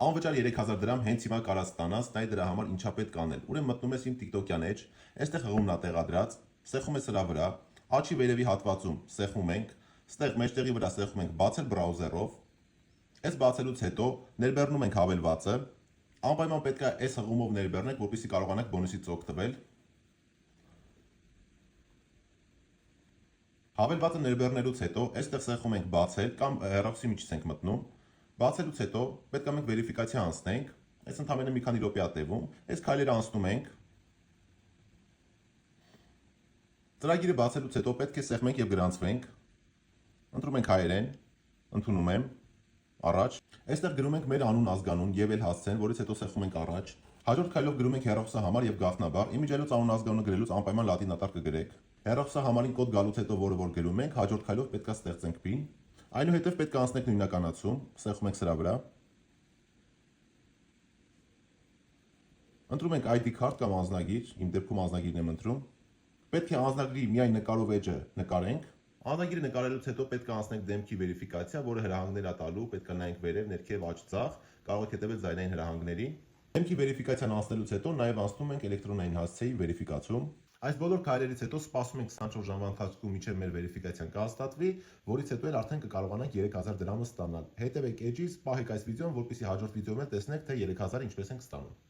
Անվճար 3000 դրամ հենց հիմա կարաս ստանաս, նայ դրա համար ինչա պետք անել։ Ուրեմն մտնում ես իմ TikTok-յան էջ, այստեղ հղումն է տեղադրած, սեղում ես սրա վրա, աչի վերևի հատվածում սեղում ենք, ստեղ մեջտեղի վրա սեղում ենք բացել բրաուզերով, այս բացելուց հետո ներբեռնում ենք հավելվածը, անպայման պետք է այս հղումով ներբեռնեք, որպեսզի կարողանաք բոնուսից օգտվել։ Հավելվածը ներբեռնելուց հետո այստեղ սեղում ենք բացել կամ հեռախոսի միջից ենք մտնում։ Բացելուց հետո պետք է մենք վերիֆիկացիա անցնենք, այս ընդամենը մի քանի րոպե է տևում, այս քայլերը անցնում ենք։ Ծրագիրը բացելուց հետո պետք է սեղմենք եւ գրանցվենք։ Ընտրում ենք հայերեն, ընդունում եմ, առաջ։ Այստեղ գրում ենք մեր անուն, ազգանուն եւ էլ հասցեն, որից հետո սեղմում ենք առաջ։ Հաջորդ քայլով գրում ենք հեռախոսը համար եւ գաղտնաբար, իմիջիայլոց անուն ազգանունը գրելուց անպայման լատինատար կգրեք։ Հեռախոսը համարին կոդ գալուց հետո, որ գրում ենք, հաջորդ քայլով պետք է ստեղծենք PIN։ Այնուհետև պետք է անցնենք նույնականացում, սեղմում ենք սրա վրա։ Ընտրում ենք ID card կամ անձնագիր, իմ դեպքում անձնագիրն եմ ընտրում։ Պետք է անձնագրի միայն նկարով էջը նկարենք։ Անձնագիրը նկարելուց հետո պետք է անցնենք դեմքի վերիֆիկացիա, որը հրահանգներ է տալու, պետք է նայենք վերև, ներքև, աջ, ձախ, կարող եք հետևել ձայնային հրահանգներին։ Դեմքի վերիֆիկացիան անցնելուց հետո նաև անցնում ենք էլեկտրոնային հասցեի վերիֆիկացում։ Այս բոլոր քայլերից հետո սպասում ենք 24 ժամվա ընթացքում մինչև մեր վերիֆիկացիան կհաստատվի, որից հետո էլ արդեն կկարողանանք 3000 դրամը ստանալ։ Հետևեք էջից, պահեք այս վիդեոն, որպեսզի հաջորդ վիդեոում էլ տեսնեք, թե 3000 ինչպես ենք ստանում։